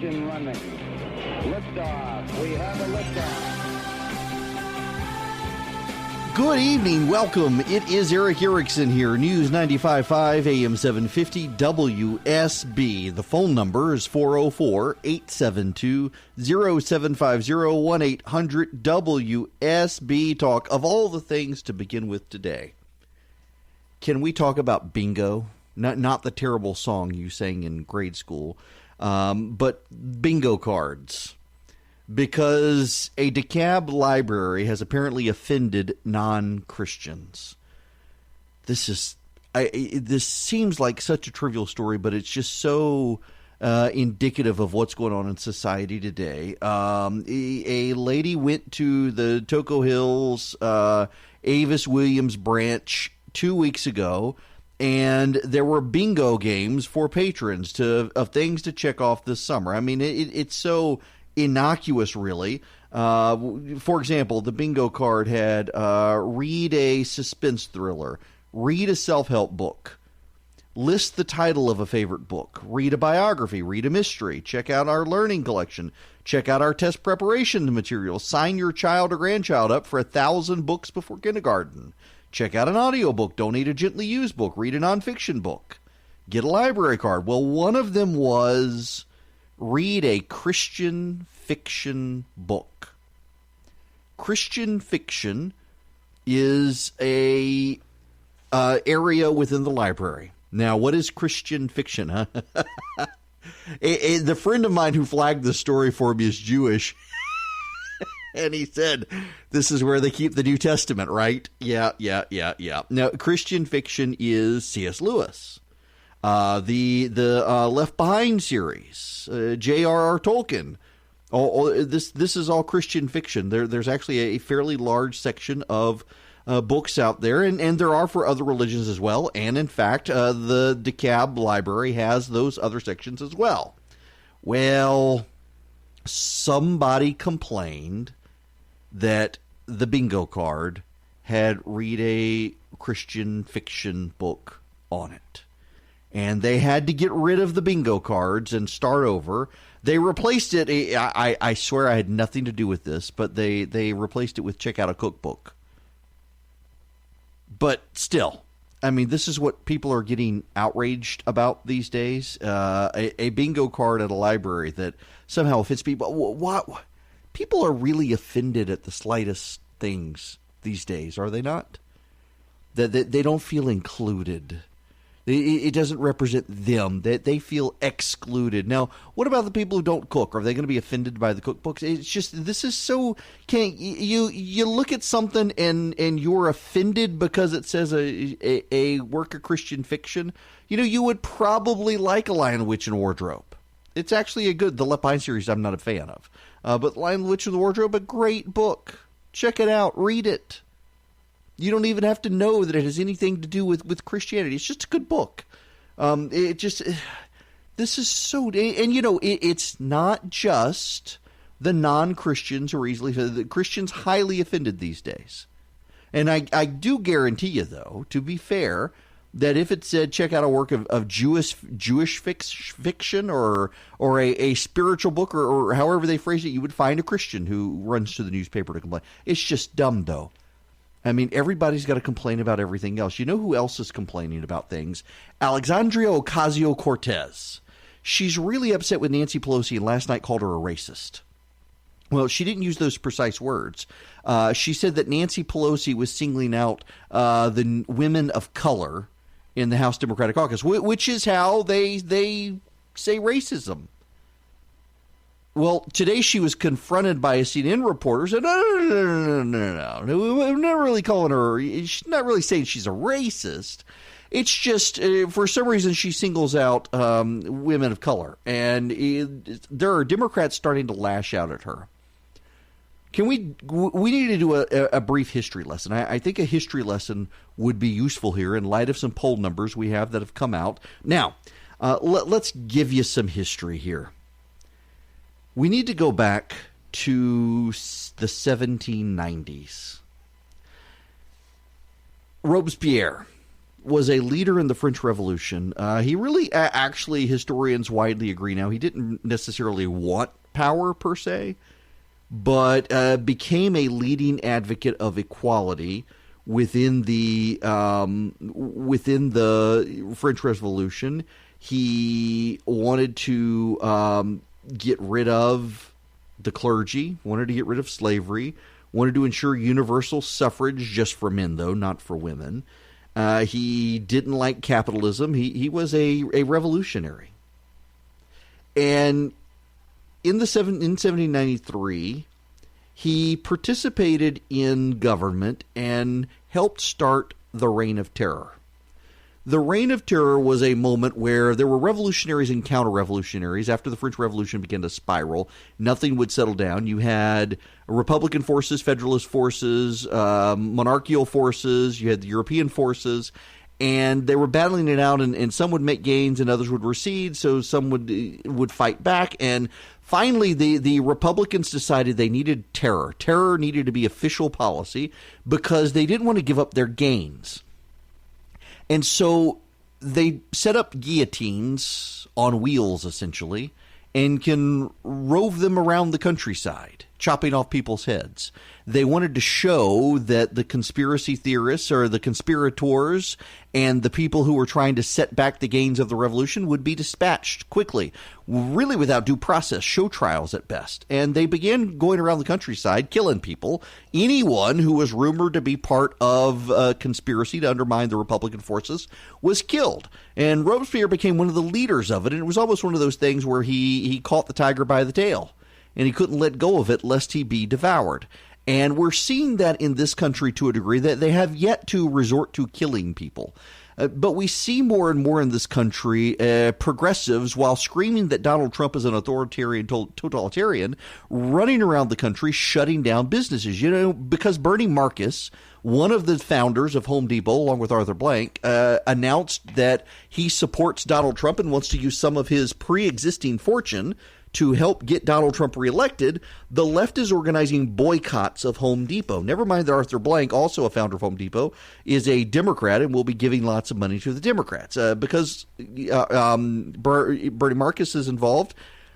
Ignition running. Liftoff. We have a liftoff. Good evening. Welcome. It is Erick Erickson here. News 95.5 AM 750 WSB. The phone number is 404-872-0750 1-800-WSB. Talk. Of all the things to begin with today, can we talk about bingo? Not the terrible song you sang in grade school, but bingo cards. Because a DeKalb library has apparently offended non-Christians. This seems like such a trivial story, but it's just so indicative of what's going on in society today. A lady went to the Toco Hills Avis Williams branch 2 weeks ago, and there were bingo games for patrons of things to check off this summer. I mean, it's so innocuous, really. For example, the bingo card had read a suspense thriller, read a self-help book, list the title of a favorite book, read a biography, read a mystery, check out our learning collection, check out our test preparation materials, sign your child or grandchild up for 1,000 books before kindergarten, check out an audiobook, donate a gently used book, read a nonfiction book, get a library card. Well, one of them was read a Christian fiction book. Christian fiction is a area within the library. Now, what is Christian fiction, huh? The friend of mine who flagged the story for me is Jewish. And he said, this is where they keep the New Testament, right? Yeah. Now, Christian fiction is C.S. Lewis. The Left Behind series, J.R.R. Tolkien. This is all Christian fiction. There's actually a fairly large section of books out there, and there are for other religions as well. And in fact, the DeKalb Library has those other sections as well. Well, somebody complained that the bingo card had read a Christian fiction book on it. And they had to get rid of the bingo cards and start over. They replaced it. I swear I had nothing to do with this, but they replaced it with check out a cookbook. But still, I mean, this is what people are getting outraged about these days. A bingo card at a library that somehow offends people. What? People are really offended at the slightest things these days, are they not? That they don't feel included. It doesn't represent them, that they feel excluded. Now, what about the people who don't cook? Are they going to be offended by the cookbooks? It's just, this is so, you look at something and you're offended because it says a work of Christian fiction. You know, you would probably like A Lion, the Witch, and Wardrobe. It's actually the Left Behind series I'm not a fan of. But Lion, the Witch, and the Wardrobe, a great book. Check it out. Read it. You don't even have to know that it has anything to do with Christianity. It's just a good book. This is so, and you know, it's not just the non-Christians who are easily offended. The Christians highly offended these days. And I do guarantee you, though, to be fair, that if it said check out a work of Jewish fiction or a spiritual book or however they phrase it, you would find a Christian who runs to the newspaper to complain. It's just dumb, though. I mean, everybody's got to complain about everything else. You know who else is complaining about things? Alexandria Ocasio-Cortez. She's really upset with Nancy Pelosi and last night called her a racist. Well, she didn't use those precise words. She said that Nancy Pelosi was singling out the women of color in the House Democratic Caucus, which is how they say racism. Well, today she was confronted by a CNN reporter. Said, no. We're not really calling her. She's not really saying she's a racist. It's just for some reason she singles out women of color, and there are Democrats starting to lash out at her. We need to do a brief history lesson. I think a history lesson would be useful here in light of some poll numbers we have that have come out. Now, let's give you some history here. We need to go back to the 1790s. Robespierre was a leader in the French Revolution. He really, actually, historians widely agree now, he didn't necessarily want power per se, but became a leading advocate of equality within the French Revolution. He wanted to get rid of the clergy, wanted to get rid of slavery, wanted to ensure universal suffrage, just for men, though, not for women. He didn't like capitalism. He was a revolutionary. And in 1793, he participated in government and helped start the Reign of Terror. The Reign of Terror was a moment where there were revolutionaries and counter-revolutionaries. After the French Revolution began to spiral, nothing would settle down. You had Republican forces, Federalist forces, monarchical forces, you had the European forces, and they were battling it out, and some would make gains and others would recede, so some would fight back. And finally, the Republicans decided they needed terror. Terror needed to be official policy because they didn't want to give up their gains. And so they set up guillotines on wheels, essentially, and can rove them around the countryside, chopping off people's heads. They wanted to show that the conspiracy theorists or the conspirators and the people who were trying to set back the gains of the revolution would be dispatched quickly, really without due process, show trials at best. And they began going around the countryside, killing people. Anyone who was rumored to be part of a conspiracy to undermine the Republican forces was killed. And Robespierre became one of the leaders of it, and it was almost one of those things where he caught the tiger by the tail, and he couldn't let go of it lest he be devoured. And we're seeing that in this country to a degree that they have yet to resort to killing people. But we see more and more in this country progressives, while screaming that Donald Trump is an authoritarian, totalitarian, running around the country shutting down businesses. You know, because Bernie Marcus, one of the founders of Home Depot, along with Arthur Blank, announced that he supports Donald Trump and wants to use some of his pre-existing fortune to help get Donald Trump reelected. The left is organizing boycotts of Home Depot. Never mind that Arthur Blank, also a founder of Home Depot, is a Democrat and will be giving lots of money to the Democrats. Because Bernie Marcus is involved,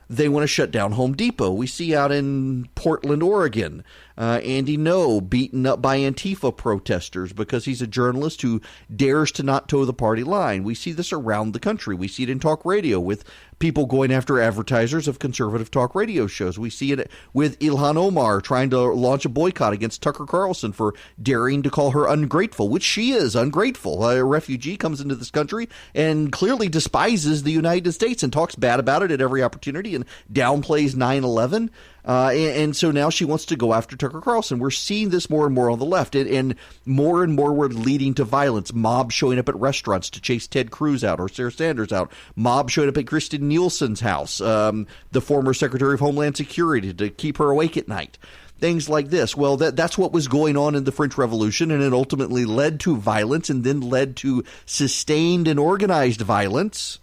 they want to shut down Home Depot. We see out in Portland, Oregon, Andy Ngo beaten up by Antifa protesters because he's a journalist who dares to not toe the party line. We see this around the country. We see it in talk radio with people going after advertisers of conservative talk radio shows. We see it with Ilhan Omar trying to launch a boycott against Tucker Carlson for daring to call her ungrateful, which she is ungrateful. A refugee comes into this country and clearly despises the United States and talks bad about it at every opportunity and downplays 9/11. And so now she wants to go after Tucker Carlson. We're seeing this more and more on the left, and more we're leading to violence. Mobs showing up at restaurants to chase Ted Cruz out or Sarah Sanders out. Mobs showing up at Kristen Nielsen's house, the former Secretary of Homeland Security, to keep her awake at night. Things like this. Well, that's what was going on in the French Revolution, and it ultimately led to violence and then led to sustained and organized violence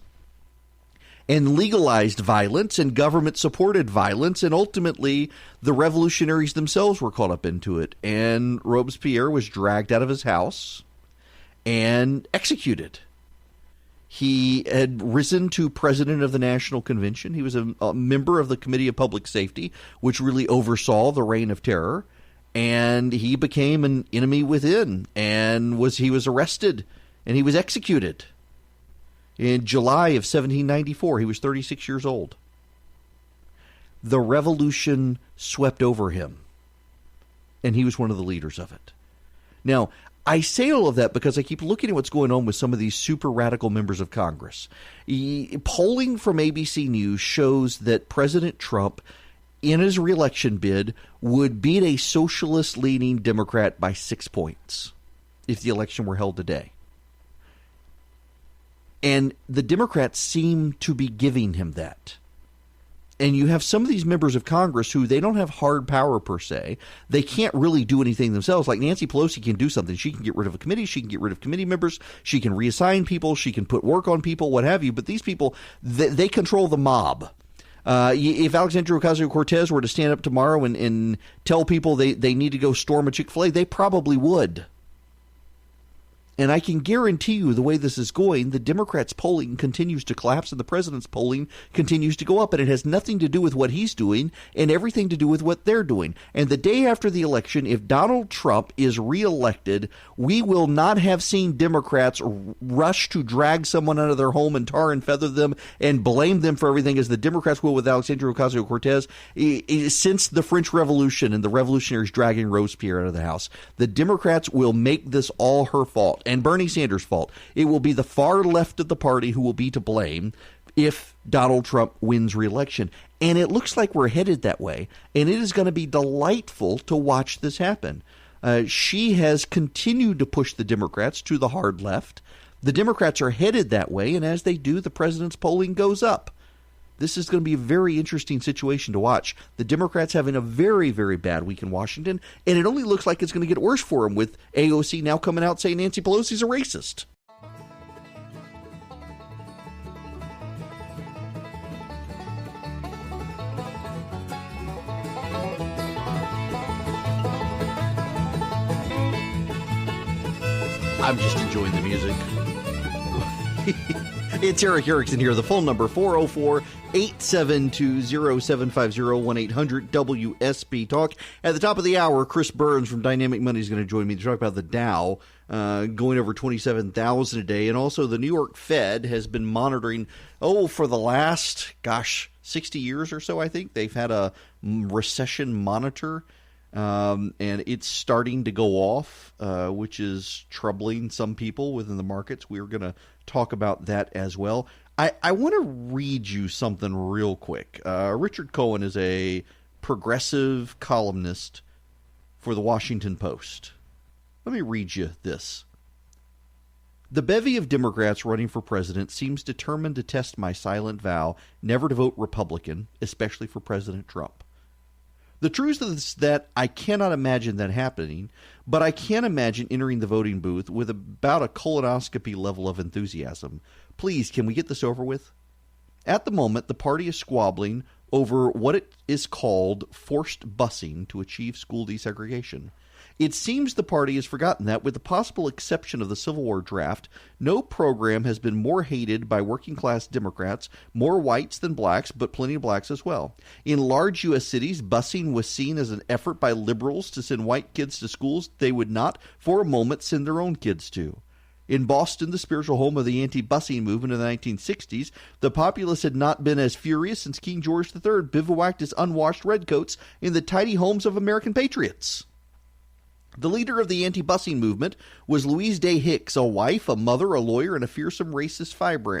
and legalized violence and government-supported violence, and ultimately the revolutionaries themselves were caught up into it. And Robespierre was dragged out of his house and executed. He had risen to president of the National Convention. He was a member of the Committee of Public Safety, which really oversaw the Reign of Terror, and he became an enemy within, and he was arrested, and he was executed. In July of 1794, he was 36 years old. The revolution swept over him, and he was one of the leaders of it. Now, I say all of that because I keep looking at what's going on with some of these super radical members of Congress. Polling from ABC News shows that President Trump, in his reelection bid, would beat a socialist-leaning Democrat by 6 points if the election were held today. And the Democrats seem to be giving him that. And you have some of these members of Congress who they don't have hard power per se. They can't really do anything themselves. Like Nancy Pelosi can do something. She can get rid of a committee. She can get rid of committee members. She can reassign people. She can put work on people, what have you. But these people, they control the mob. If Alexandria Ocasio-Cortez were to stand up tomorrow and tell people they need to go storm a Chick-fil-A, they probably would. And I can guarantee you the way this is going, the Democrats' polling continues to collapse and the president's polling continues to go up. And it has nothing to do with what he's doing and everything to do with what they're doing. And the day after the election, if Donald Trump is reelected, we will not have seen Democrats rush to drag someone out of their home and tar and feather them and blame them for everything as the Democrats will with Alexandria Ocasio-Cortez since the French Revolution and the revolutionaries dragging Robespierre out of the house. The Democrats will make this all her fault. And Bernie Sanders' fault. It will be the far left of the party who will be to blame if Donald Trump wins re-election. And it looks like we're headed that way. And it is going to be delightful to watch this happen. She has continued to push the Democrats to the hard left. The Democrats are headed that way. And as they do, the president's polling goes up. This is going to be a very interesting situation to watch. The Democrats having a very, very bad week in Washington, and it only looks like it's going to get worse for them with AOC now coming out saying Nancy Pelosi's a racist. I'm just enjoying the music. It's Erick Erickson here. The phone number, 404-872-0750, 1-800-WSB-TALK. At the top of the hour, Chris Burns from Dynamic Money is going to join me to talk about the Dow going over 27,000 a day. And also the New York Fed has been monitoring, for the last, 60 years or so, I think. They've had a recession monitor. And it's starting to go off, which is troubling some people within the markets. We're going to talk about that as well. I want to read you something real quick. Richard Cohen is a progressive columnist for the Washington Post. Let me read you this. The bevy of Democrats running for president seems determined to test my silent vow never to vote Republican, especially for President Trump. The truth is that I cannot imagine that happening, but I can imagine entering the voting booth with about a colonoscopy level of enthusiasm. Please, can we get this over with? At the moment, the party is squabbling over what it is called forced busing to achieve school desegregation. It seems the party has forgotten that, with the possible exception of the Civil War draft, no program has been more hated by working-class Democrats, more whites than blacks, but plenty of blacks as well. In large U.S. cities, busing was seen as an effort by liberals to send white kids to schools they would not, for a moment, send their own kids to. In Boston, the spiritual home of the anti-busing movement in the 1960s, the populace had not been as furious since King George III bivouacked his unwashed redcoats in the tidy homes of American patriots. The leader of the anti-busing movement was Louise Day Hicks, a wife, a mother, a lawyer, and a fearsome racist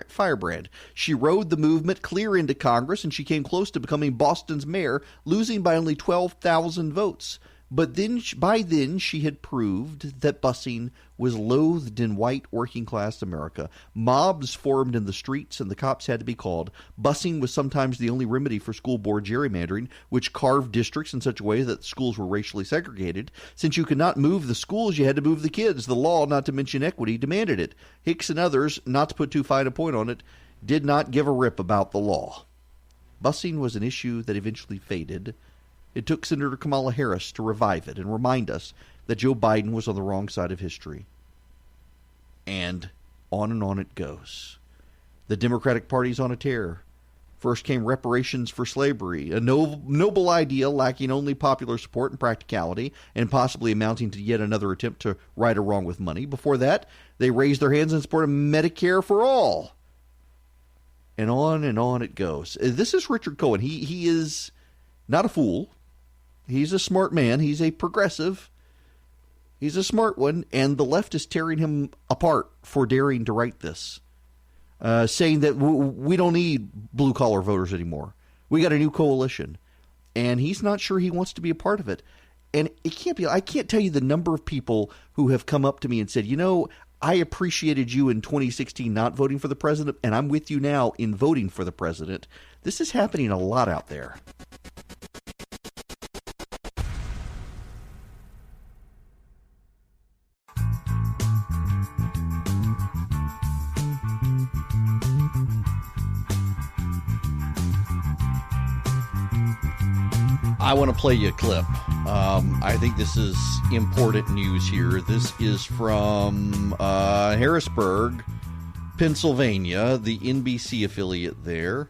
firebrand. She rode the movement clear into Congress, and she came close to becoming Boston's mayor, losing by only 12,000 votes. But by then, she had proved that busing was loathed in white working-class America. Mobs formed in the streets, and the cops had to be called. Busing was sometimes the only remedy for school board gerrymandering, which carved districts in such a way that schools were racially segregated. Since you could not move the schools, you had to move the kids. The law, not to mention equity, demanded it. Hicks and others, not to put too fine a point on it, did not give a rip about the law. Busing was an issue that eventually faded. It took Senator Kamala Harris to revive it and remind us that Joe Biden was on the wrong side of history. And on it goes. The Democratic Party's on a tear. First came reparations for slavery, a noble idea lacking only popular support and practicality, and possibly amounting to yet another attempt to right a wrong with money. Before that, they raised their hands in support of Medicare for all. And on it goes. This is Richard Cohen. He is not a fool. He's a smart man. He's a progressive. He's a smart one, and the left is tearing him apart for daring to write this, saying that we don't need blue-collar voters anymore. We got a new coalition, and he's not sure he wants to be a part of it. And it can't be. I can't tell you the number of people who have come up to me and said, I appreciated you in 2016 not voting for the president, and I'm with you now in voting for the president. This is happening a lot out there. I want to play you a clip. I think this is important news here. This is from Harrisburg, Pennsylvania, the NBC affiliate there.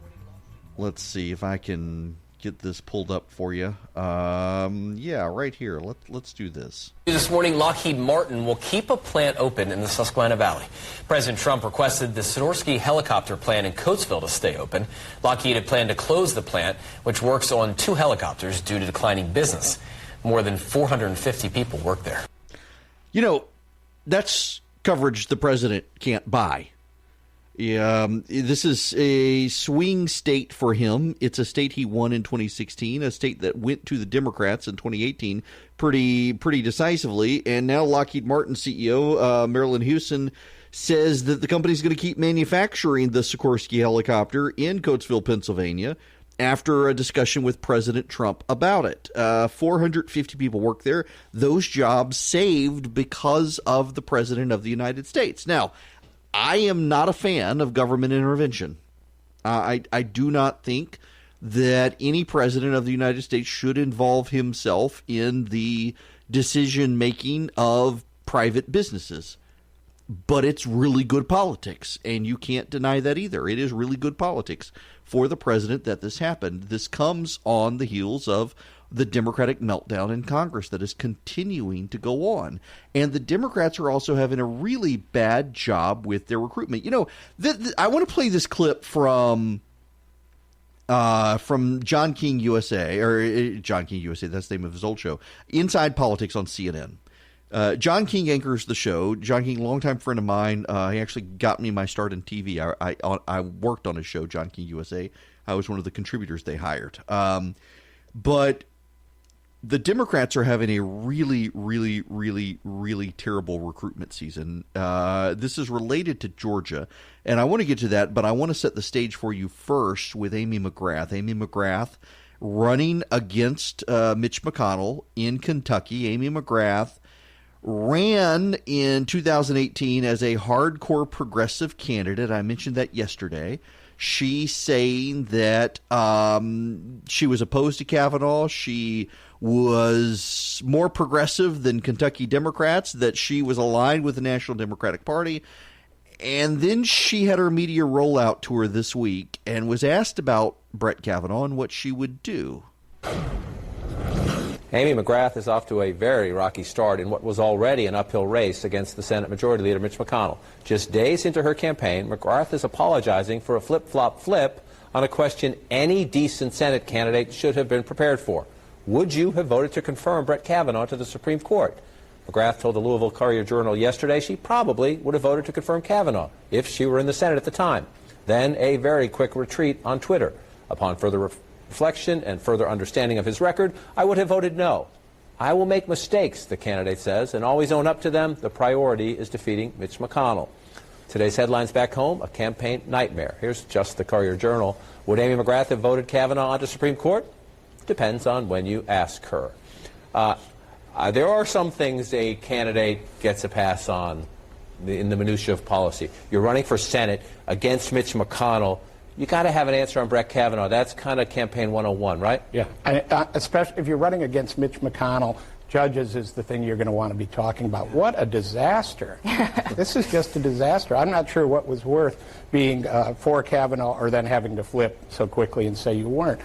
Let's see if I can get this pulled up for you. Yeah, right here. Let's do this. This morning, Lockheed Martin will keep a plant open in the Susquehanna Valley. President Trump requested the Sikorsky helicopter plant in Coatesville to stay open. Lockheed had planned to close the plant, which works on 2 helicopters due to declining business. More than 450 people work there. You know, that's coverage the president can't buy. This is a swing state for him. It's a state he won in 2016, a state that went to the Democrats in 2018 pretty decisively. And now Lockheed Martin CEO Marilyn Houston says that the company's going to keep manufacturing the Sikorsky helicopter in Coatesville, Pennsylvania, after a discussion with President Trump about it. 450 people work there. Those jobs saved because of the President of the United States. Now, I am not a fan of government intervention. I do not think that any president of the United States should involve himself in the decision-making of private businesses. But it's really good politics, and you can't deny that either. It is really good politics for the president that this happened. This comes on the heels of the Democratic meltdown in Congress that is continuing to go on. And the Democrats are also having a really bad job with their recruitment. You know, I want to play this clip from John King USA, or John King USA, that's the name of his old show, Inside Politics on CNN. John King anchors the show. John King, longtime friend of mine. He actually got me my start in TV. I worked on his show, John King USA. I was one of the contributors they hired. But the Democrats are having a really, really, really, really terrible recruitment season. This is related to Georgia, and I want to get to that, but I want to set the stage for you first with Amy McGrath. Amy McGrath running against Mitch McConnell in Kentucky. Amy McGrath ran in 2018 as a hardcore progressive candidate. I mentioned that yesterday. She's saying that she was opposed to Kavanaugh. She was more progressive than Kentucky Democrats, that she was aligned with the National Democratic Party. And then she had her media rollout tour this week and was asked about Brett Kavanaugh and what she would do. Amy McGrath is off to a very rocky start in what was already an uphill race against the Senate Majority Leader Mitch McConnell. Just days into her campaign, McGrath is apologizing for a flip-flop-flip on a question any decent Senate candidate should have been prepared for. Would you have voted to confirm Brett Kavanaugh to the Supreme Court? McGrath told the Louisville Courier-Journal yesterday she probably would have voted to confirm Kavanaugh if she were in the Senate at the time. Then a very quick retreat on Twitter. Upon further reflection and further understanding of his record, I would have voted no. I will make mistakes, the candidate says, and always own up to them. The priority is defeating Mitch McConnell. Today's headlines back home, a campaign nightmare. Here's just the Courier-Journal. Would Amy McGrath have voted Kavanaugh onto Supreme Court? Depends on when you ask her. There are some things a candidate gets a pass on in the minutiae of policy. You're running for Senate against Mitch McConnell. You got to have an answer on Brett Kavanaugh. That's kind of campaign 101, right? Yeah, especially if you're running against Mitch McConnell. Judges is the thing you're going to want to be talking about. What a disaster. This is just a disaster. I'm not sure what was worth being for Kavanaugh or then having to flip so quickly and say you weren't.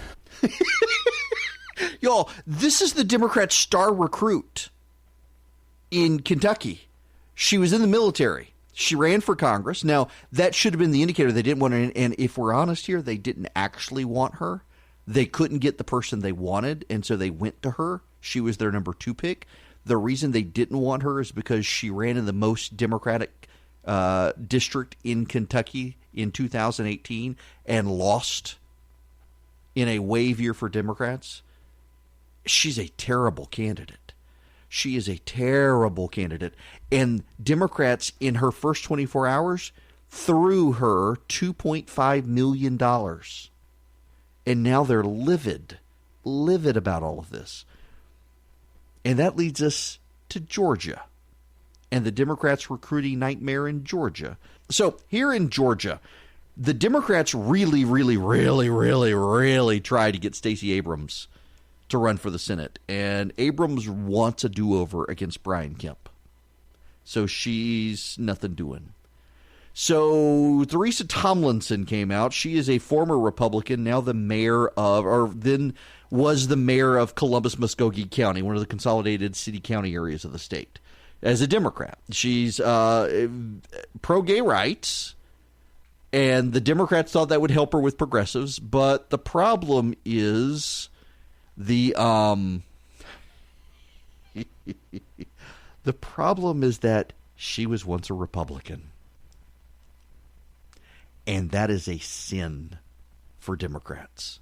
Y'all, this is the Democrat star recruit in Kentucky. She was in the military. She ran for Congress. Now, that should have been the indicator they didn't want her. And if we're honest here, they didn't actually want her. They couldn't get the person they wanted, and so they went to her. She was their number 2 pick. The reason they didn't want her is because she ran in the most Democratic district in Kentucky in 2018 and lost in a wave year for Democrats. She's a terrible candidate. She is a terrible candidate. And Democrats, in her first 24 hours, threw her $2.5 million. And now they're livid about all of this. And that leads us to Georgia and the Democrats' recruiting nightmare in Georgia. So here in Georgia, the Democrats really tried to get Stacey Abrams to run for the Senate. And Abrams wants a do-over against Brian Kemp. So she's nothing doing. So Theresa Tomlinson came out. She is a former Republican, now the mayor of, or then was the mayor of Columbus, Muskogee County, one of the consolidated city-county areas of the state, as a Democrat. She's pro-gay rights, and the Democrats thought that would help her with progressives. But the problem is the problem is that she was once a Republican. And that is a sin for Democrats.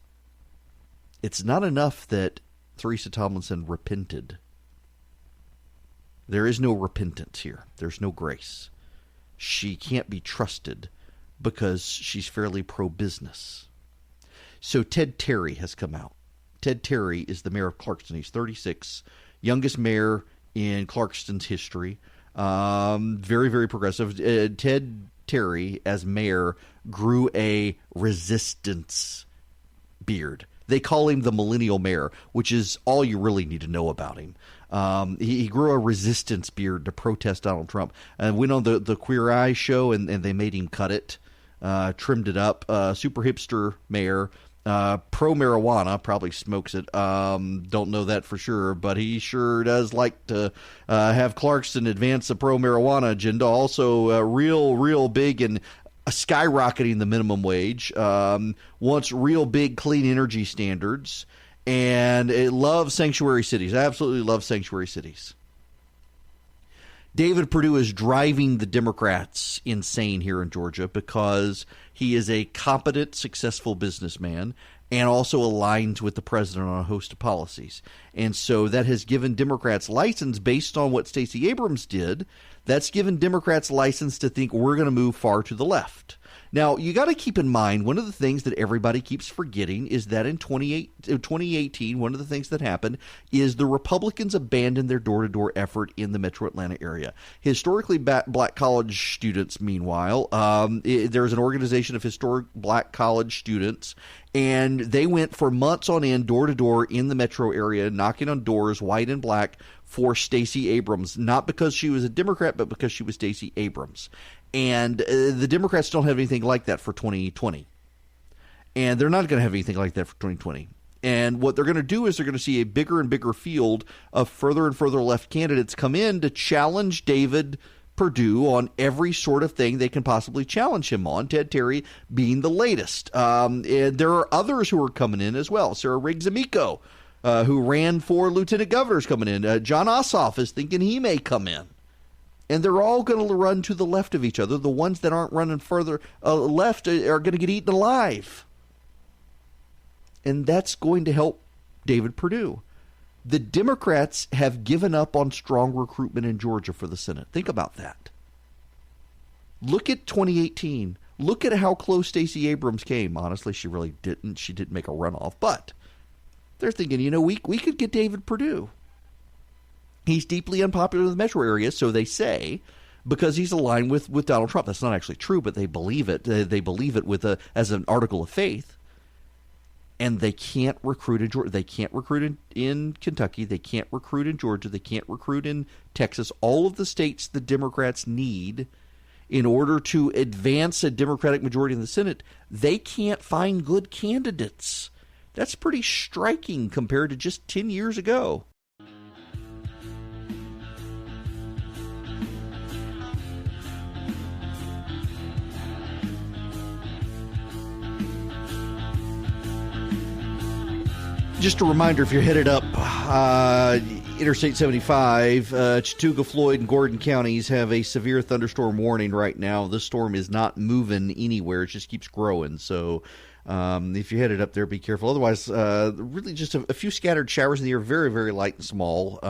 It's not enough that Theresa Tomlinson repented. There is no repentance here. There's no grace. She can't be trusted because she's fairly pro-business. So Ted Terry has come out. Ted Terry is the mayor of Clarkston. He's 36, youngest mayor in Clarkston's history. Very, very progressive. Ted Terry, as mayor, grew a resistance beard. They call him the millennial mayor, which is all you really need to know about him. He grew a resistance beard to protest Donald Trump. And went on the Queer Eye show, and they made him cut it, trimmed it up. Super hipster mayor. Pro-marijuana, probably smokes it. Don't know that for sure, but he sure does like to have Clarkston advance the pro-marijuana agenda. Also, real big in skyrocketing the minimum wage. Wants real big clean energy standards, and it loves sanctuary cities. I absolutely love sanctuary cities. David Perdue is driving the Democrats insane here in Georgia because he is a competent, successful businessman and also aligns with the president on a host of policies. And so that has given Democrats license based on what Stacey Abrams did. That's given Democrats license to think we're going to move far to the left. Now, you got to keep in mind, one of the things that everybody keeps forgetting is that in 2018, one of the things that happened is the Republicans abandoned their door-to-door effort in the metro Atlanta area. Historically black college students, meanwhile, there's an organization of historic black college students, and they went for months on end, door-to-door in the metro area, knocking on doors, white and black, for Stacey Abrams, not because she was a Democrat, but because she was Stacey Abrams. And the Democrats don't have anything like that for 2020. And they're not going to have anything like that for 2020. And what they're going to do is they're going to see a bigger and bigger field of further and further left candidates come in to challenge David Perdue on every sort of thing they can possibly challenge him on, Ted Terry being the latest. And there are others who are coming in as well. Sarah Riggs-Amico, who ran for lieutenant governor, is coming in. John Ossoff is thinking he may come in. And they're all going to run to the left of each other. The ones that aren't running further left are going to get eaten alive. And that's going to help David Perdue. The Democrats have given up on strong recruitment in Georgia for the Senate. Think about that. Look at 2018. Look at how close Stacey Abrams came. Honestly, she really didn't. She didn't make a runoff. But they're thinking, we could get David Perdue. He's deeply unpopular in the metro area, so they say, because he's aligned with Donald Trump. That's not actually true, but they believe it. They believe it as an article of faith. And they can't recruit in Georgia. They can't recruit in Kentucky. They can't recruit in Georgia. They can't recruit in Texas. All of the states the Democrats need in order to advance a Democratic majority in the Senate, they can't find good candidates. That's pretty striking compared to just 10 years ago. Just a reminder, if you're headed up Interstate 75, Chattooga, Floyd, and Gordon counties have a severe thunderstorm warning right now. This storm is not moving anywhere. It just keeps growing. So if you're headed up there, be careful. Otherwise, really just a few scattered showers in the air, very, very light and small.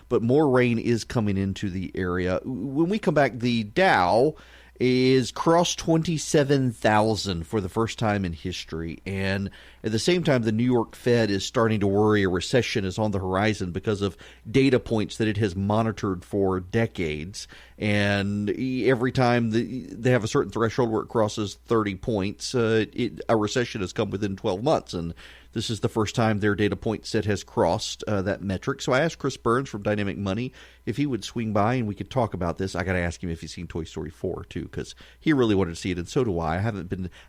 But more rain is coming into the area. When we come back, the Dow is crossed 27,000 for the first time in history. And at the same time, the New York Fed is starting to worry a recession is on the horizon because of data points that it has monitored for decades. And every time they have a certain threshold where it crosses 30 points, a recession has come within 12 months. And this is the first time their data point set has crossed that metric. So I asked Chris Burns from Dynamic Money if he would swing by and we could talk about this. I got to ask him if he's seen Toy Story 4 too, because he really wanted to see it, and so do I.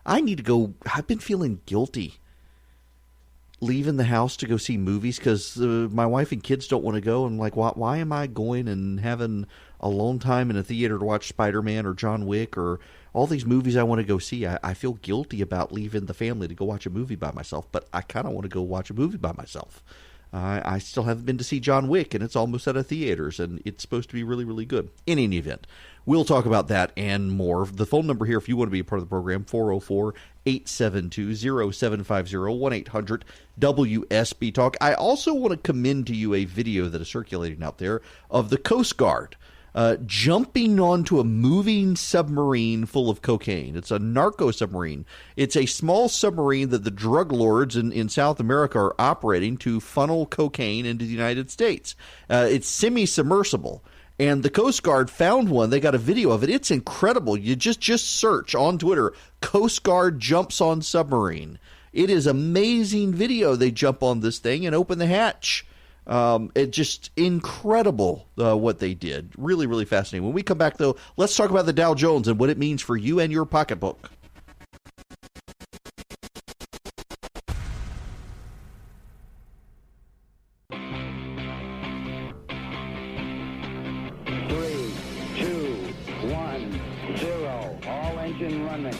I need to go. I've been feeling guilty leaving the house to go see movies because my wife and kids don't want to go. And like, why am I going and having a long time in a theater to watch Spider-Man or John Wick or all these movies I want to go see? I feel guilty about leaving the family to go watch a movie by myself, but I kind of want to go watch a movie by myself. I still haven't been to see John Wick, and it's almost out of theaters, and it's supposed to be really, really good. In any event, we'll talk about that and more. The phone number here, if you want to be a part of the program, 404-872-0750, 1-800-WSB-TALK. I also want to commend to you a video that is circulating out there of the Coast Guard jumping onto a moving submarine full of cocaine. It's a narco submarine. It's a small submarine that the drug lords in South America are operating to funnel cocaine into the United States. It's semi-submersible. And the Coast Guard found one. They got a video of it. It's incredible. You just search on Twitter, Coast Guard jumps on submarine. It is amazing video. They jump on this thing and open the hatch. It's just incredible what they did. Really, really fascinating. When we come back, though, let's talk about the Dow Jones and what it means for you and your pocketbook. Three, two, one, zero. All engine running.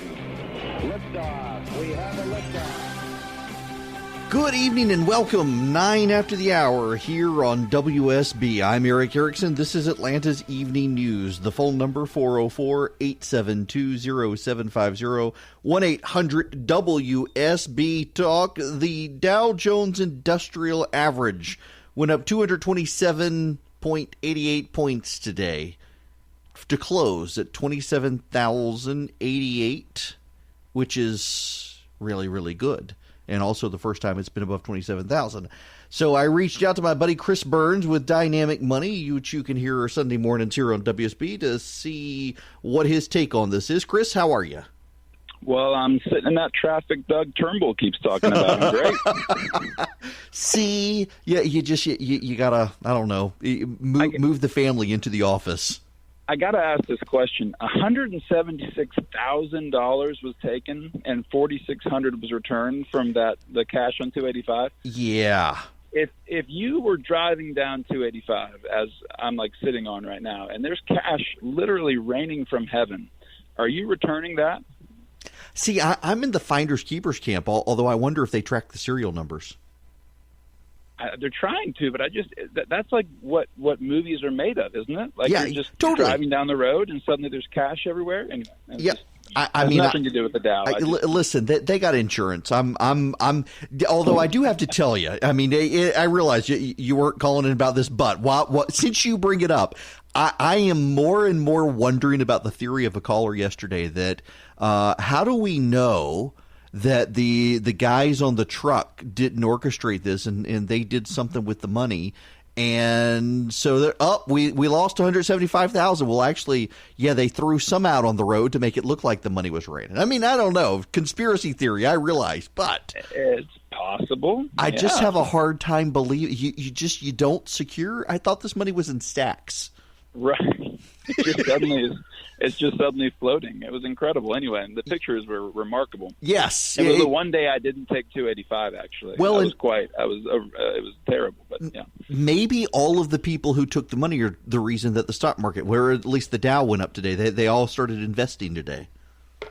Liftoff. We have a liftoff. Good evening and welcome. 9 after the hour here on WSB. I'm Erick Erickson. This is Atlanta's Evening News. The phone number 404-872-0750, 1-800-WSB-TALK. The Dow Jones Industrial Average went up 227.88 points today to close at 27,088, which is really, really good. And also the first time it's been above 27,000. So I reached out to my buddy Chris Burns with Dynamic Money, which you can hear Sunday mornings here on WSB, to see what his take on this is. Chris, how are you? Well, I'm sitting in that traffic Doug Turnbull keeps talking about. I'm great. See, yeah, you gotta, I don't know, move the family into the office. I got to ask this question. $176,000 was taken and $4,600 was returned from the cash on 285. Yeah. If you were driving down 285, as I'm like sitting on right now, and there's cash literally raining from heaven, are you returning that? See, I'm in the finders keepers camp, although I wonder if they track the serial numbers. They're trying to, but that's like what movies are made of, isn't it? Like, yeah, you're just totally driving down the road and suddenly there's cash everywhere. And yeah, I mean, nothing to do with the Dow. Listen, they got insurance. Although I do have to tell you, I mean, I realize you weren't calling in about this, but since you bring it up, I am more and more wondering about the theory of a caller yesterday that how do we know that the guys on the truck didn't orchestrate this and they did something with the money, and so we lost 175,000. Well, actually, yeah, they threw some out on the road to make it look like the money was raining. I mean, I don't know, conspiracy theory, I realize, but it's possible. I just have a hard time believing you don't secure. I thought this money was in stacks. Right. It's just suddenly floating. It was incredible. Anyway, and the pictures were remarkable. Yes. It was the one day I didn't take 285, actually. Well, it was terrible, but yeah. Maybe all of the people who took the money are the reason that the stock market, where at least the Dow went up today. They all started investing today.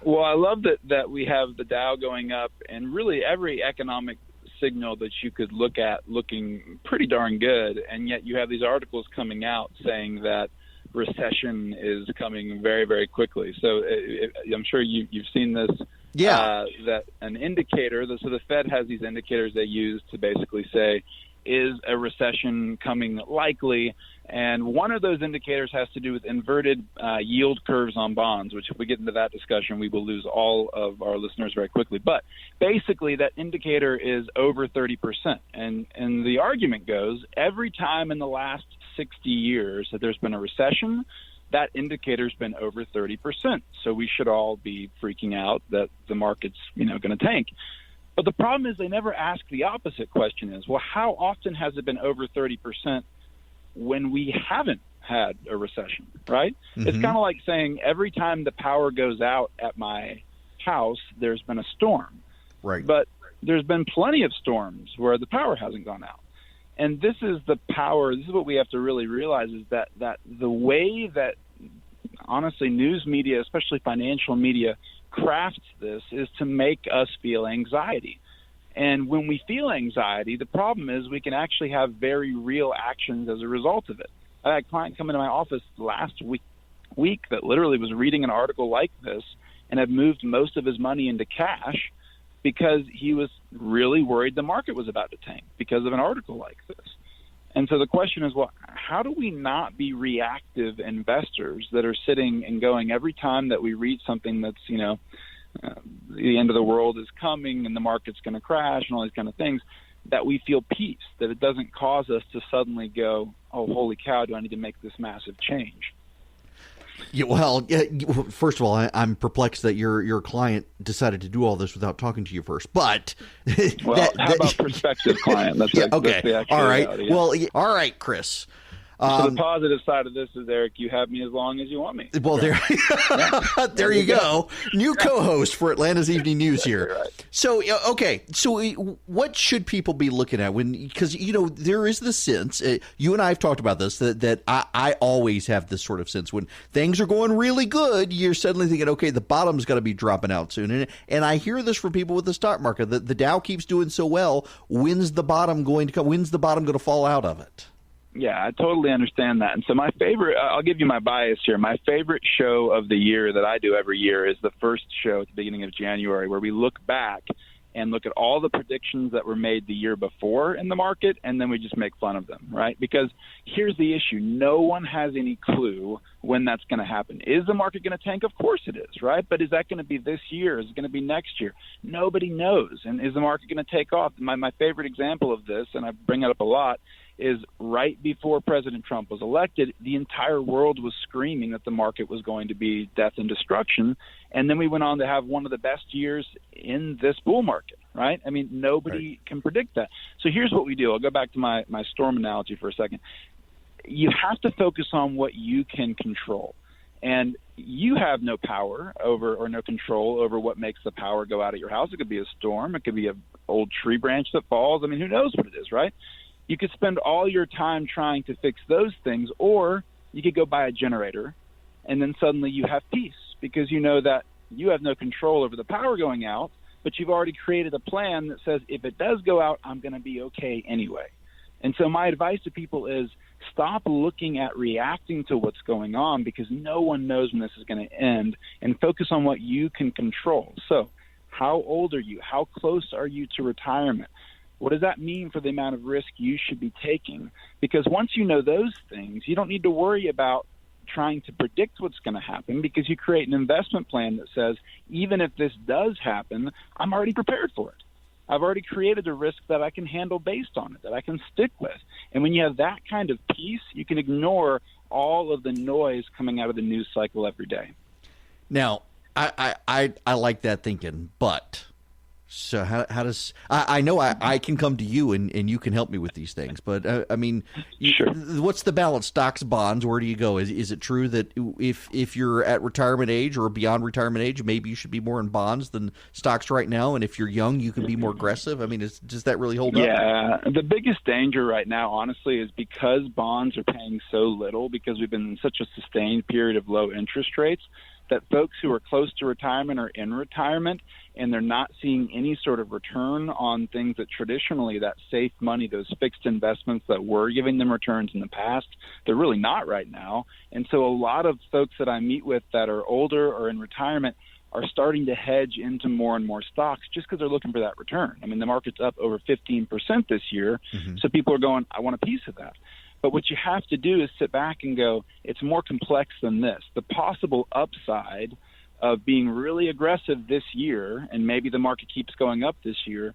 Well, I love that we have the Dow going up, and really every economic signal that you could look at looking pretty darn good, and yet you have these articles coming out saying that recession is coming very, very quickly. So I'm sure you've seen this. Yeah. That an indicator. So the Fed has these indicators they use to basically say, is a recession coming likely? And one of those indicators has to do with inverted yield curves on bonds, which if we get into that discussion, we will lose all of our listeners very quickly. But basically that indicator is over 30%. And the argument goes, every time in the last 60 years that there's been a recession, that indicator's been over 30%. So we should all be freaking out that the market's, going to tank. But the problem is they never ask the opposite question is, well, how often has it been over 30% when we haven't had a recession, right? Mm-hmm. It's kind of like saying every time the power goes out at my house, there's been a storm. Right. But there's been plenty of storms where the power hasn't gone out. And this is the power. This is what we have to really realize is that the way that, honestly, news media, especially financial media, crafts this is to make us feel anxiety. And when we feel anxiety, the problem is we can actually have very real actions as a result of it. I had a client come into my office last week that literally was reading an article like this and had moved most of his money into cash because he was really worried the market was about to tank because of an article like this. And so the question is, well, how do we not be reactive investors that are sitting and going every time that we read something that's, the end of the world is coming and the market's going to crash and all these kind of things, that we feel peace, that it doesn't cause us to suddenly go, oh, holy cow, do I need to make this massive change? Yeah, well, first of all, I'm perplexed that your client decided to do all this without talking to you first. But how about prospective client? That's okay. That's all right. reality, yeah. Well, all right, Chris. So the positive side of this is, Eric, you have me as long as you want me. Well, there you go. New co-host for Atlanta's Evening News here. Right. So, okay. So what should people be looking at because, there is the sense, you and I have talked about this, that I always have this sort of sense when things are going really good, you're suddenly thinking, okay, the bottom's going to be dropping out soon. And I hear this from people with the stock market, that the Dow keeps doing so well. When's the bottom going to come? When's the bottom going to fall out of it? Yeah, I totally understand that. And so my favorite, I'll give you my bias here. My favorite show of the year that I do every year is the first show at the beginning of January, where we look back and look at all the predictions that were made the year before in the market, and then we just make fun of them, right? Because here's the issue. No one has any clue when that's going to happen. Is the market going to tank? Of course it is, right? But is that going to be this year? Is it going to be next year? Nobody knows. And is the market going to take off? My favorite example of this, and I bring it up a lot, is right before President Trump was elected, the entire world was screaming that the market was going to be death and destruction. And then we went on to have one of the best years in this bull market, right? I mean, nobody can predict that. So here's what we do. I'll go back to my storm analogy for a second. You have to focus on what you can control. And you have no power over or no control over what makes the power go out at your house. It could be a storm. It could be an old tree branch that falls. I mean, who knows what it is, right? You could spend all your time trying to fix those things, or you could go buy a generator, and then suddenly you have peace because you know that you have no control over the power going out, but you've already created a plan that says if it does go out, I'm going to be okay anyway. And so my advice to people is stop looking at reacting to what's going on because no one knows when this is going to end, and focus on what you can control. So how old are you? How close are you to retirement? What does that mean for the amount of risk you should be taking? Because once you know those things, you don't need to worry about trying to predict what's going to happen because you create an investment plan that says, even if this does happen, I'm already prepared for it. I've already created a risk that I can handle based on it, that I can stick with. And when you have that kind of peace, you can ignore all of the noise coming out of the news cycle every day. Now, I like that thinking, but... So how does I know I can come to you and you can help me with these things, but I mean, sure. What's the balance? Stocks, bonds, where do you go? Is it true that if you're at retirement age or beyond retirement age, maybe you should be more in bonds than stocks right now? And if you're young, you can be more aggressive? I mean, does that really hold up? Yeah, the biggest danger right now, honestly, is because bonds are paying so little because we've been in such a sustained period of low interest rates that folks who are close to retirement are in retirement and they're not seeing any sort of return on things that traditionally that safe money, those fixed investments that were giving them returns in the past, they're really not right now. And so a lot of folks that I meet with that are older or in retirement are starting to hedge into more and more stocks just because they're looking for that return. I mean, the market's up over 15% this year, so people are going, I want a piece of that. But what you have to do is sit back and go, it's more complex than this. The possible upside of being really aggressive this year, and maybe the market keeps going up this year,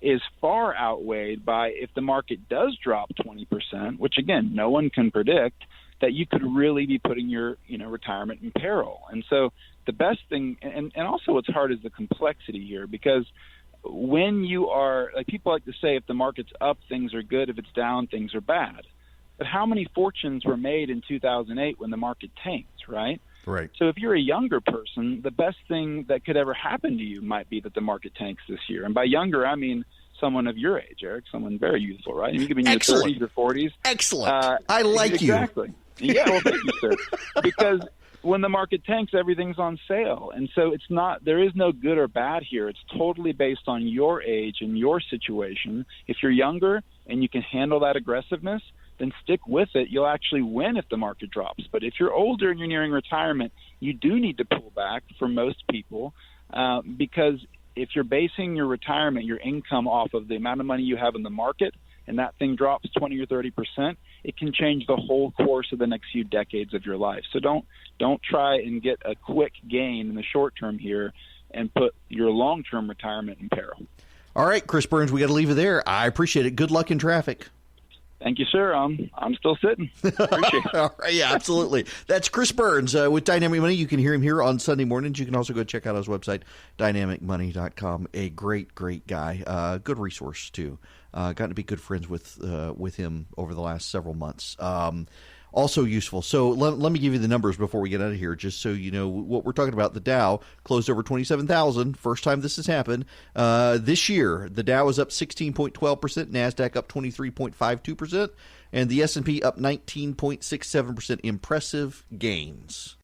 is far outweighed by if the market does drop 20%, which, again, no one can predict, that you could really be putting your retirement in peril. And so the best thing, and also what's hard is the complexity here, because when you are, like people like to say, if the market's up, things are good. If it's down, things are bad. But how many fortunes were made in 2008 when the market tanked, right? Right. So if you're a younger person, the best thing that could ever happen to you might be that the market tanks this year. And by younger, I mean someone of your age, Eric, someone very youthful, right? You could be in your 30s or 40s. Excellent. I like exactly. you. Yeah, well, thank you, sir. Because when the market tanks, everything's on sale. And so there is no good or bad here. It's totally based on your age and your situation. If you're younger and you can handle that aggressiveness, then stick with it. You'll actually win if the market drops. But if you're older and you're nearing retirement, you do need to pull back for most people because if you're basing your retirement, your income off of the amount of money you have in the market, and that thing drops 20 or 30%, it can change the whole course of the next few decades of your life. So don't try and get a quick gain in the short term here and put your long-term retirement in peril. All right, Chris Burns, we got to leave it there. I appreciate it. Good luck in traffic. Thank you, sir. I'm still sitting. Appreciate it. All right, yeah, absolutely. That's Chris Burns with Dynamic Money. You can hear him here on Sunday mornings. You can also go check out his website, dynamicmoney.com. A great, great guy. Good resource, too. Gotten to be good friends with him over the last several months. Also useful. So let me give you the numbers before we get out of here, just so you know what we're talking about. The Dow closed over 27,000. First time this has happened. This year, the Dow is up 16.12%, NASDAQ up 23.52%, and the S&P up 19.67%. Impressive gains.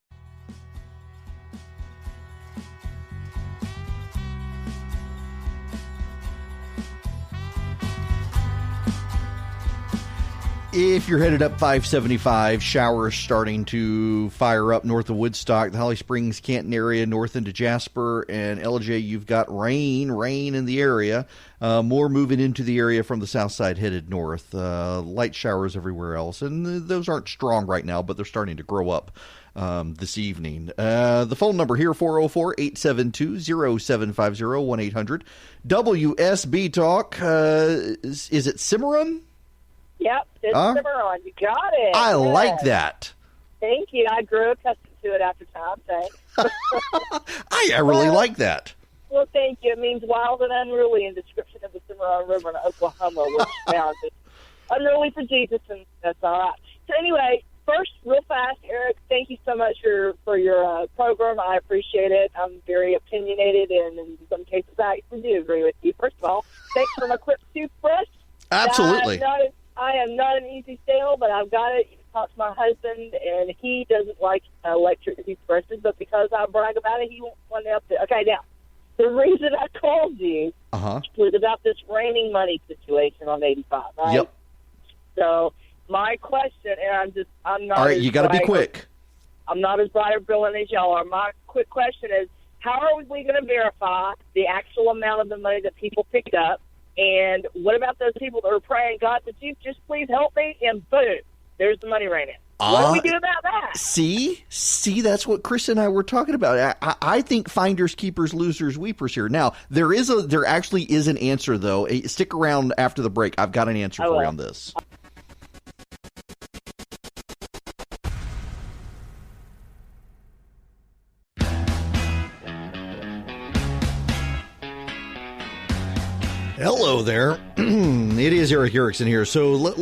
If you're headed up 575, showers starting to fire up north of Woodstock, the Holly Springs, Canton area, north into Jasper, and LJ, you've got rain in the area. More moving into the area from the south side headed north. Light showers everywhere else, and those aren't strong right now, but they're starting to grow up this evening. The phone number here, 404-872-0750, 1-800. WSB Talk. Is it Cimarron? Yep, it's Cimarron. You got it. I like that. Thank you. I grew accustomed to it after time. Thanks. I really like that. Well, thank you. It means wild and unruly in description of the Cimarron River in Oklahoma, which sounds unruly for Jesus, and that's all right. So anyway, first, real fast, Eric, thank you so much for your program. I appreciate it. I'm very opinionated, and in some cases, I actually do agree with you. First of all, thanks for my quick toothbrush. Absolutely. I am not an easy sale, but I've got it. Talked to my husband, and he doesn't like electric toothbrushes, but because I brag about it, he wants one up there. Okay, now, the reason I called you was about this raining money situation on 85, right? Yep. So my question, and I'm not. All right, you got to be quick. I'm not as bright or brilliant as y'all are. My quick question is, how are we going to verify the actual amount of the money that people picked up? And what about those people that are praying, God, would you just please help me? And boom, there's the money right in. What do we do about that? See, that's what Chris and I were talking about. I think finders, keepers, losers, weepers here. Now, there actually is an answer, though. Stick around after the break. I've got an answer for you on this. Hello there. It is Erick Erickson here. So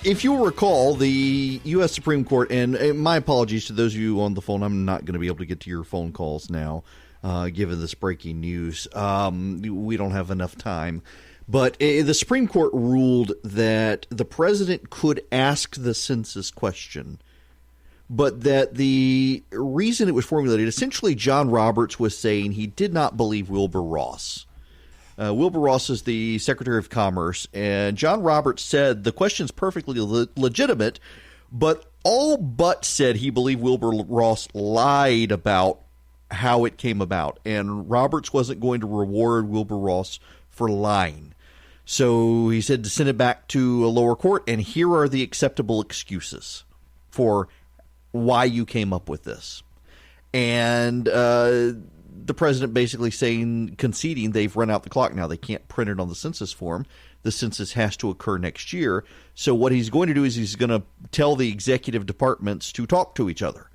if you'll recall, the U.S. Supreme Court, and my apologies to those of you on the phone, I'm not going to be able to get to your phone calls now, given this breaking news. We don't have enough time. But the Supreme Court ruled that the president could ask the census question, but that the reason it was formulated, essentially John Roberts was saying he did not believe Wilbur Ross. Wilbur Ross is the Secretary of Commerce, and John Roberts said the question's perfectly legitimate, but all but said he believed Wilbur Ross lied about how it came about, and Roberts wasn't going to reward Wilbur Ross for lying. So he said to send it back to a lower court, and here are the acceptable excuses for why you came up with this. And the president basically conceding they've run out the clock now. They can't print it on the census form. The census has to occur next year. So what he's going to do is he's going to tell the executive departments to talk to each other.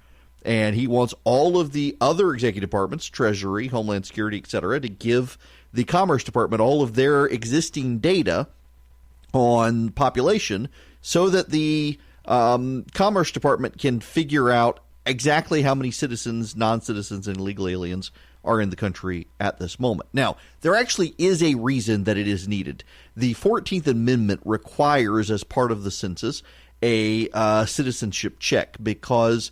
And he wants all of the other executive departments, Treasury, Homeland Security, et cetera, to give the Commerce Department all of their existing data on population so that the Commerce Department can figure out exactly how many citizens, non-citizens, and illegal aliens are in the country at this moment. Now, there actually is a reason that it is needed. The 14th Amendment requires, as part of the census, a citizenship check because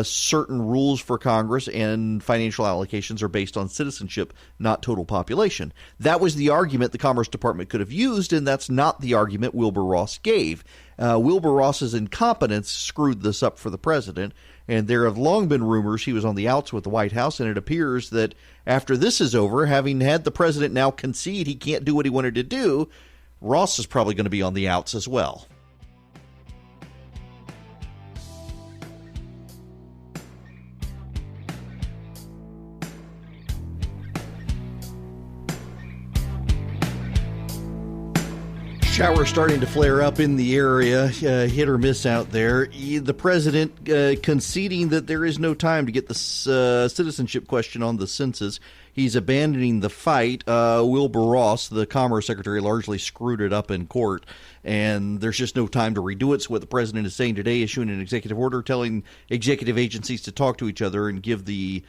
certain rules for Congress and financial allocations are based on citizenship, not total population. That was the argument the Commerce Department could have used, and that's not the argument Wilbur Ross gave. Wilbur Ross's incompetence screwed this up for the president, and there have long been rumors he was on the outs with the White House, and it appears that after this is over, having had the president now concede he can't do what he wanted to do, Ross is probably going to be on the outs as well. Showers starting to flare up in the area, hit or miss out there. The president conceding that there is no time to get the citizenship question on the census. He's abandoning the fight. Wilbur Ross, the Commerce Secretary, largely screwed it up in court, and there's just no time to redo it. So what the president is saying today, issuing an executive order telling executive agencies to talk to each other and give the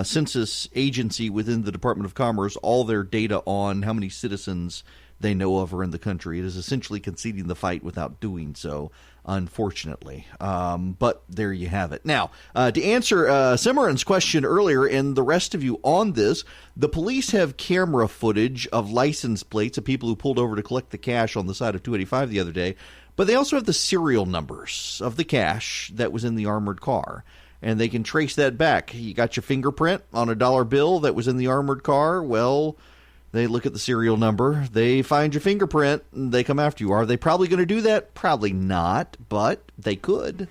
census agency within the Department of Commerce all their data on how many citizens they know of are in the country. It is essentially conceding the fight without doing so, unfortunately. But there you have it. Now, to answer Simmeron's question earlier, and the rest of you on this, the police have camera footage of license plates of people who pulled over to collect the cash on the side of 285 the other day, but they also have the serial numbers of the cash that was in the armored car. And they can trace that back. You got your fingerprint on a dollar bill that was in the armored car. Well, they look at the serial number, they find your fingerprint, and they come after you. Are they probably going to do that? Probably not, but they could.